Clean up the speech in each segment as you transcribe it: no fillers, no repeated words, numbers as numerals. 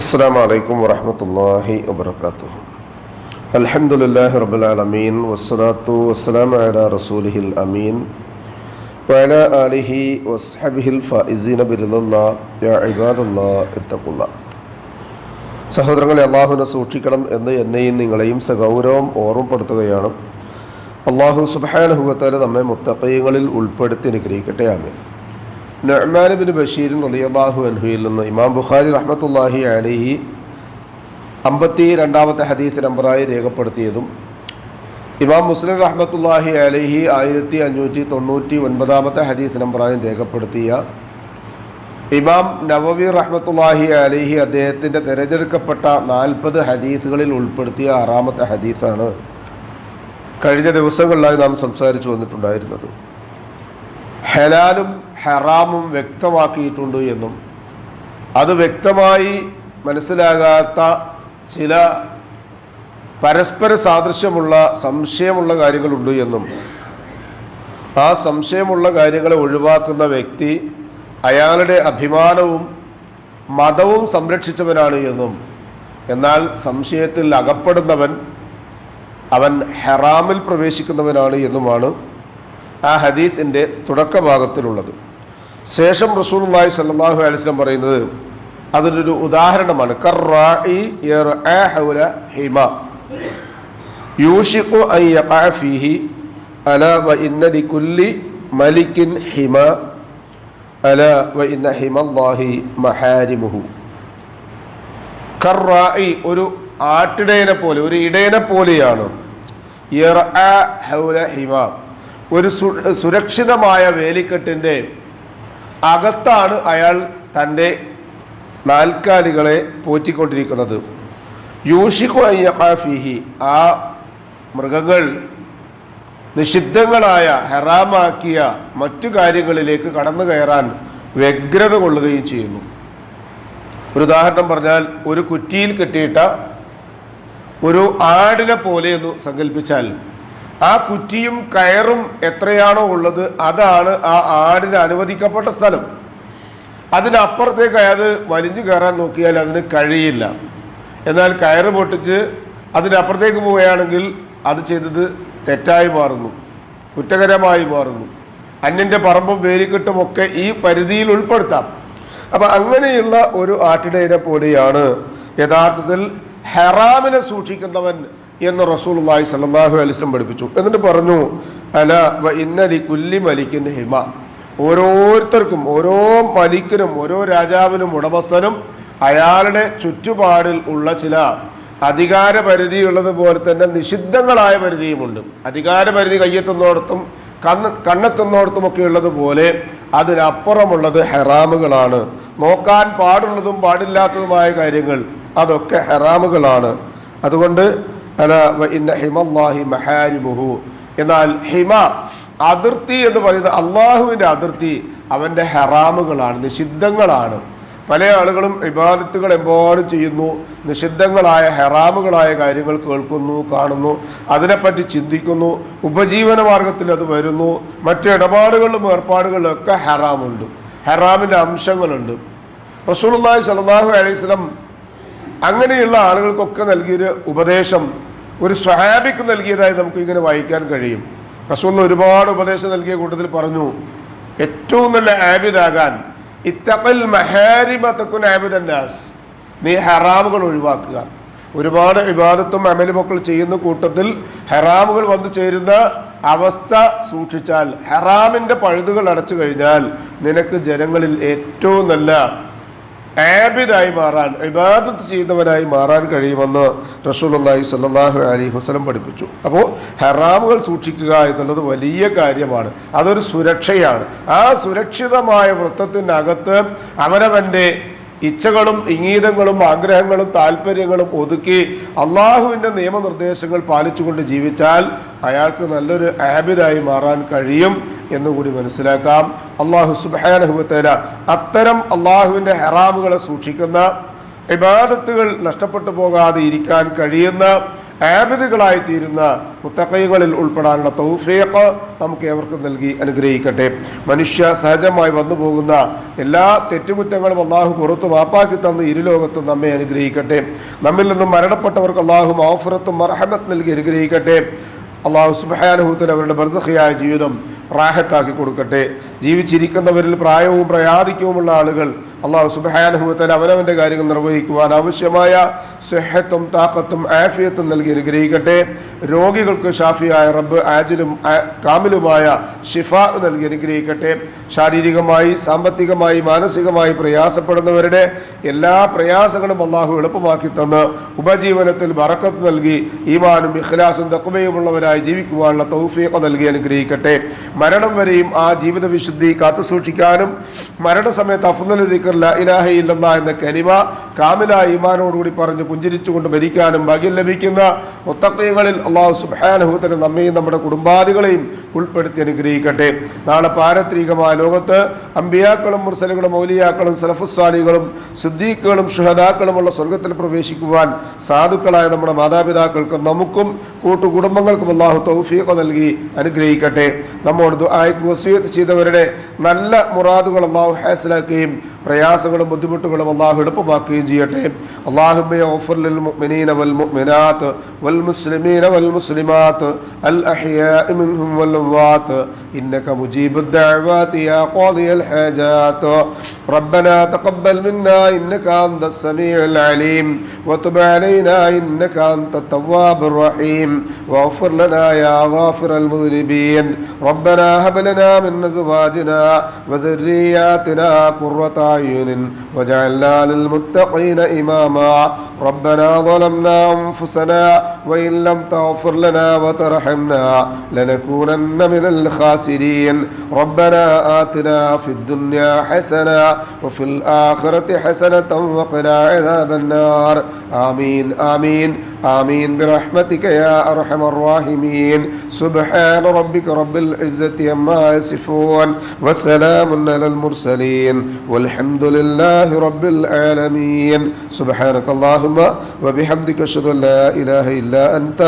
السلام عليكم ورحمة الله وبركاته. الحمد لله رب العالمين والصلاة والسلام على رسوله الأمين وعلى آله وصحبه الفائزين برضا الله يا عباد الله اتقوا الله. സഹോദരങ്ങളെ, അള്ളാഹുവിനെ സൂക്ഷിക്കണം എന്ന് എന്നെയും നിങ്ങളെയും സഗൗരവം ഓർമ്മപ്പെടുത്തുകയാണ്. അള്ളാഹു സുബ്ഹാനഹു വ തആല നമ്മെ മുത്തഖീങ്ങളിൽ ഉൾപ്പെടുത്തി അനുഗ്രഹിക്കട്ടെ. ആമീൻ. നുഅ്മാൻ ഇബ്നു ബശീർ റളിയല്ലാഹു അൻഹുവിൽ നിന്ന് ഇമാം ബുഖാരി റഹ്മത്തുള്ളാഹി അലൈഹി 52-ാമത്തെ ഹദീസ് നമ്പറായി രേഖപ്പെടുത്തിയതും ഇമാം മുസ്ലിം റഹ്മത്തുള്ളാഹി അലൈഹി 1599-ാമത്തെ ഹദീസ് നമ്പറായി രേഖപ്പെടുത്തിയ ഇമാം നവവി റഹ്മത്തുള്ളാഹി അലൈഹി അദ്ദേഹത്തിൻ്റെ തിരഞ്ഞെടുക്കപ്പെട്ട 40 ഹദീസുകളിൽ ഉൾപ്പെടുത്തിയ 6-ാമത്തെ ഹദീസാണ് കഴിഞ്ഞ ദിവസങ്ങളിലായി നാം സംസാരിച്ചു വന്നിട്ടുണ്ടായിരുന്നത്. ഹലാലും ഹറാമും വ്യക്തമാക്കിയിട്ടുണ്ട് എന്നും അത് വ്യക്തമായി മനസ്സിലാകാത്ത ചില പരസ്പര സാദൃശ്യമുള്ള സംശയമുള്ള കാര്യങ്ങളുണ്ട് എന്നും ആ സംശയമുള്ള കാര്യങ്ങളെ ഒഴിവാക്കുന്ന വ്യക്തി അയാളുടെ അഭിമാനവും മതവും സംരക്ഷിച്ചവനാണ് എന്നും, എന്നാൽ സംശയത്തിൽ അകപ്പെടുന്നവൻ അവൻ ഹറാമിൽ പ്രവേശിക്കുന്നവനാണ് എന്നുമാണ് ആ ഹദീസിൻ്റെ തുടക്ക ഭാഗത്തിലുള്ളത്. ശേഷം റസൂലുള്ളാഹി സ്വല്ലല്ലാഹു അലൈഹി വസല്ലം പറയുന്നത് അതിനൊരു ഉദാഹരണമാണ്. കർറാഇ യർആ ഹൗല ഹിമ യൂഷിഖു അൻ യഖഅ ഫീഹി അലാ വ ഇന്ന ലികുല്ലി മലികിൻ ഹിമ അലാ വ ഇന്ന ഹിമല്ലാഹി മഹാരിമുഹു. കർറാഇ ഒരു ആട്ടിടയനെ പോലെ, ഒരു ഇടയനെ പോലെയാണ്. യർആ ഹൗല ഹിമ ഒരു സുരക്ഷിതമായ വേലിക്കെട്ടിൻ്റെ അകത്താണ് അയാൾ തൻ്റെ നാൽക്കാലികളെ പോറ്റിക്കൊണ്ടിരിക്കുന്നത്. യൂഷിഖു അൻ യഖഅ ഫീഹി ആ മൃഗങ്ങൾ നിഷിദ്ധങ്ങളായ ഹറാമാക്കിയ മറ്റു കാര്യങ്ങളിലേക്ക് കടന്നു കയറാൻ വ്യഗ്രത കൊള്ളുകയും ചെയ്യുന്നു. ഒരു ഉദാഹരണം പറഞ്ഞാൽ, ഒരു കുറ്റിയിൽ കെട്ടിയിട്ട ഒരു ആടിനെ പോലെ എന്ന് സങ്കല്പിച്ചാൽ ആ കുറ്റിയും കയറും എത്രയാണോ ഉള്ളത് അതാണ് ആ ആടിന് അനുവദിക്കപ്പെട്ട സ്ഥലം. അതിനപ്പുറത്തേക്ക് അത് വലിഞ്ഞു കയറാൻ നോക്കിയാൽ അതിന് കഴിയില്ല. എന്നാൽ കയറ് പൊട്ടിച്ച് അതിനപ്പുറത്തേക്ക് പോവുകയാണെങ്കിൽ അത് ചെയ്തത് തെറ്റായി മാറുന്നു, കുറ്റകരമായി മാറുന്നു. അന്യൻ്റെ പറമ്പും വേലിക്കെട്ടും ഒക്കെ ഈ പരിധിയിൽ ഉൾപ്പെടുത്താം. അപ്പം അങ്ങനെയുള്ള ഒരു ആട്ടിടയനെ പോലെയാണ് യഥാർത്ഥത്തിൽ ഹറാമിനെ സൂക്ഷിക്കുന്നവൻ എന്ന് റസൂലുള്ളാഹി സ്വല്ലല്ലാഹു അലൈഹി വസല്ലം പഠിപ്പിച്ചു. എന്നിട്ട് പറഞ്ഞു, അല വ ഇന്ന ലികുല്ലി മലികിൻ ഹിമ ഓരോരുത്തർക്കും, ഓരോ മലിക്കിനും, ഓരോ രാജാവിനും, ഉടമസ്ഥനും അയാളുടെ ചുറ്റുപാടിൽ ഉള്ള ചില അധികാര പരിധിയുള്ളതുപോലെ തന്നെ നിഷിദ്ധങ്ങളായ പരിധിയുമുണ്ട്. അധികാര പരിധി കയ്യെത്തുന്നിടത്തും കണ്ണെത്തുന്നിടത്തുമൊക്കെ ഉള്ളതുപോലെ അതിനപ്പുറമുള്ളത് ഹറാമുകളാണ്. നോക്കാൻ പാടുള്ളതും പാടില്ലാത്തതുമായ കാര്യങ്ങൾ അതൊക്കെ ഹറാമുകളാണ്. അതുകൊണ്ട് അല വ ഇന്ന ഹിമല്ലാഹി മഹാരിമുഹു, എന്നാൽ ഹിമ അതിർത്തി എന്ന് പറയുന്നത് അള്ളാഹുവിൻ്റെ അതിർത്തി അവൻ്റെ ഹറാമുകളാണ്, നിഷിദ്ധങ്ങളാണ്. പല ആളുകളും ഇബാദത്തുകൾ എമ്പാടും ചെയ്യുന്നു, നിഷിദ്ധങ്ങളായ ഹറാമുകളായ കാര്യങ്ങൾ കേൾക്കുന്നു, കാണുന്നു, അതിനെപ്പറ്റി ചിന്തിക്കുന്നു, ഉപജീവന മാർഗത്തിൽ അത് വരുന്നു. മറ്റു ഇടപാടുകളിലും ഏർപ്പാടുകളിലും ഒക്കെ ഹറാമുണ്ട്, ഹറാമിൻ്റെ അംശങ്ങളുണ്ട്. റസൂലുള്ളാഹി സ്വല്ലല്ലാഹു അലൈഹി വസല്ലം അങ്ങനെയുള്ള ആളുകൾക്കൊക്കെ നൽകിയൊരു ഉപദേശം ഒരു സ്വഹാബിക്ക് നൽകിയതായി നമുക്ക് ഇങ്ങനെ വായിക്കാൻ കഴിയും. റസൂൽ ഒരുപാട് ഉപദേശം നൽകിയ കൂട്ടത്തിൽ പറഞ്ഞു, ഏറ്റവും നല്ല ആബിദാകാൻ ഇത്തഖൽ മഹാരിമ തകുൻ ആബിദൻ നാസ്, നീ ഹറാമുകൾ ഒഴിവാക്കുക. ഒരുപാട് ഇബാദത്തും അമലുമൊക്കെ ചെയ്യുന്ന കൂട്ടത്തിൽ ഹറാമുകൾ വന്നു ചേരുന്ന അവസ്ഥ സൂക്ഷിച്ചാൽ, ഹറാമിൻ്റെ പഴുതുകൾ അടച്ചു കഴിഞ്ഞാൽ നിനക്ക് ജനങ്ങളിൽ ഏറ്റവും നല്ല ആബിദായി മാറാൻ, ഇബാദത്ത് ചെയ്യുന്നവനായി മാറാൻ കഴിയുമെന്ന് റസൂലുള്ളാഹി സ്വല്ലല്ലാഹു അലൈഹി വസല്ലം പഠിപ്പിച്ചു. അപ്പോൾ ഹറാമുകൾ സൂക്ഷിക്കുക എന്നുള്ളത് വലിയ കാര്യമാണ്, അതൊരു സുരക്ഷയാണ്. ആ സുരക്ഷിതമായ വൃത്തത്തിനകത്ത് അവനവൻ്റെ ഇച്ഛകളും ഇംഗീതങ്ങളും ആഗ്രഹങ്ങളും താല്പര്യങ്ങളും ഒതുക്കി അള്ളാഹുവിൻ്റെ നിയമനിർദ്ദേശങ്ങൾ പാലിച്ചുകൊണ്ട് ജീവിച്ചാൽ അയാൾക്ക് നല്ലൊരു ആബിദായി മാറാൻ കഴിയും എന്നുകൂടി മനസ്സിലാക്കാം. അള്ളാഹു സുബ്ഹാനഹു വ തആല അത്തരം അള്ളാഹുവിൻ്റെ ഹറാമുകളെ സൂക്ഷിക്കുന്ന, ഇബാദത്തുകൾ നഷ്ടപ്പെട്ടു പോകാതെ ഇരിക്കാൻ കഴിയുന്ന ആബിദുകളായി തീരുന്ന മുത്തഖീകളിൽ ഉൾപ്പെടാനുള്ള തൗഫീഖ് നമുക്ക് ഏവർക്കും നൽകി അനുഗ്രഹിക്കട്ടെ. മനുഷ്യ സഹജമായി വന്നു പോകുന്ന എല്ലാ തെറ്റുകുറ്റങ്ങളും അള്ളാഹു പുറത്തു മാപ്പാക്കി തന്ന് ഇരുലോകത്തും നമ്മെ അനുഗ്രഹിക്കട്ടെ. നമ്മിൽ നിന്നും മരണപ്പെട്ടവർക്ക് അള്ളാഹു മഗ്ഫിറത്തും മർഹമത്ത് നൽകി അനുഗ്രഹിക്കട്ടെ. അള്ളാഹു സുബ്ഹാനഹു വ തആല അവരുടെ ബർസഖിയായ ജീവിതം റാഹത്താക്കി കൊടുക്കട്ടെ. ജീവിച്ചിരിക്കുന്നവരിൽ പ്രായവും പ്രയാധിക്കവുമുള്ള ആളുകൾ അള്ളാഹു സുബ്ഹാനഹു വ തആല അവനവൻ്റെ കാര്യങ്ങൾ നിർവഹിക്കുവാൻ ആവശ്യമായ സിഹത്തും താഖത്തും ആഫിയത്തും നൽകി അനുഗ്രഹിക്കട്ടെ. രോഗികൾക്ക് ഷാഫിയായ റബ്ബ് ആജിലും കാമിലുമായ ഷിഫാ നൽകി അനുഗ്രഹിക്കട്ടെ. ശാരീരികമായി, സാമ്പത്തികമായി, മാനസികമായി പ്രയാസപ്പെടുന്നവരുടെ എല്ലാ പ്രയാസങ്ങളും അള്ളാഹു എളുപ്പമാക്കി തന്ന് ഉപജീവനത്തിൽ ബറക്കത്ത് നൽകി ഈമാനും ഇഖ്ലാസും തഖ്വയുമുള്ളവരായി ജീവിക്കുവാനുള്ള തൗഫീഖ് നൽകി അനുഗ്രഹിക്കട്ടെ. മരണം വരെയും ആ ജീവിത വിശുദ്ധി കാത്തുസൂക്ഷിക്കാനും മരണസമയത്ത് അഫ്ളൽ ദിക്ർ ലാ ഇലാഹ ഇല്ലല്ലാഹ് എന്ന കലിമ കാമിലായ ഈമാനോടുകൂടി പറഞ്ഞ് പുഞ്ചിരിച്ചുകൊണ്ട് മരിക്കാനും ഭാഗ്യം ലഭിക്കുന്ന മുത്തഖീകളിൽ അല്ലാഹു സുബ്ഹാനഹു വ തആല നമ്മയും നമ്മുടെ കുടുംബാദികളെയും ഉൾപ്പെടുത്തി അനുഗ്രഹിക്കട്ടെ. നാളെ പാരത്രികമായ ലോകത്ത് അമ്പിയാക്കളും മുർസലുകളും ഔലിയാക്കളും സലഫുസ് സാലിഹുകളും സിദ്ദീഖുകളും ശുഹദാക്കളുമുള്ള സ്വർഗത്തിൽ പ്രവേശിക്കുവാൻ സാധുക്കളായ നമ്മുടെ മാതാപിതാക്കൾക്കും നമുക്കും കൂട്ടുകുടുംബങ്ങൾക്കും അല്ലാഹു തൗഫീഖ് നൽകി അനുഗ്രഹിക്കട്ടെ. നമ്മോട് ദുആയ്ക്ക് വസിയത്ത് ചെയ്തവരുടെ നല്ല മുറാദുകൾ അല്ലാഹു ഹാസിലാക്കുകയും പ്രയാസങ്ങളും ബുദ്ധിമുട്ടുകളും അല്ലാഹു എളുപ്പമാക്കുകയും ചെയ്യട്ടെ. അല്ലാഹുമ്മ ഗ്ഫിർ ലിൽ മുഅ്മിനീന വൽ മുഅ്മിനാത്ത് വൽ മുസ്ലിമീന വൽ മുസ്ലിമാത്ത് അൽ അഹ്യാഇ മിൻഹും വൽ അംവാത്ത് ഇന്നക മുജീബുദ് ദഅവാതി യാ ഖാദിയൽ ഹാജാത്ത് റബ്ബനാ തഖബ്ബൽ മിന്നാ ഇന്നക അൻതസ് സമീഉൽ അലീം വതുബ് അലൈനാ ഇന്നക അൻതത് തവ്വാബുർ റഹീം വഗ്ഫിർ ലനാ യാ ഗാഫിറൽ മുദ്നിബീൻ റബ്ബനാ ഹബ് ലനാ മിൻ അസ്വാജിനാ വദുർരിയ്യാതിനാ ഖുർറത أعين وجعلنا للمتقين إماما ربنا ظلمنا أنفسنا وإن لم تغفر لنا وترحمنا لنكونن من الخاسرين ربنا آتنا في الدنيا حسنة وفي الآخرة حسنة وقنا عذاب النار آمين آمين آمين برحمتك يا أرحم الراحمين سبحان ربك رب العزة عما يصفون وسلام على المرسلين والحمد لله رب العالمين سبحانك اللهم وبحمدك أشهد أن لا إله إلا أنت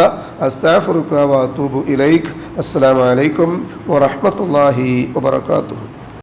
أستغفرك وأتوب إليك السلام عليكم ورحمة الله وبركاته.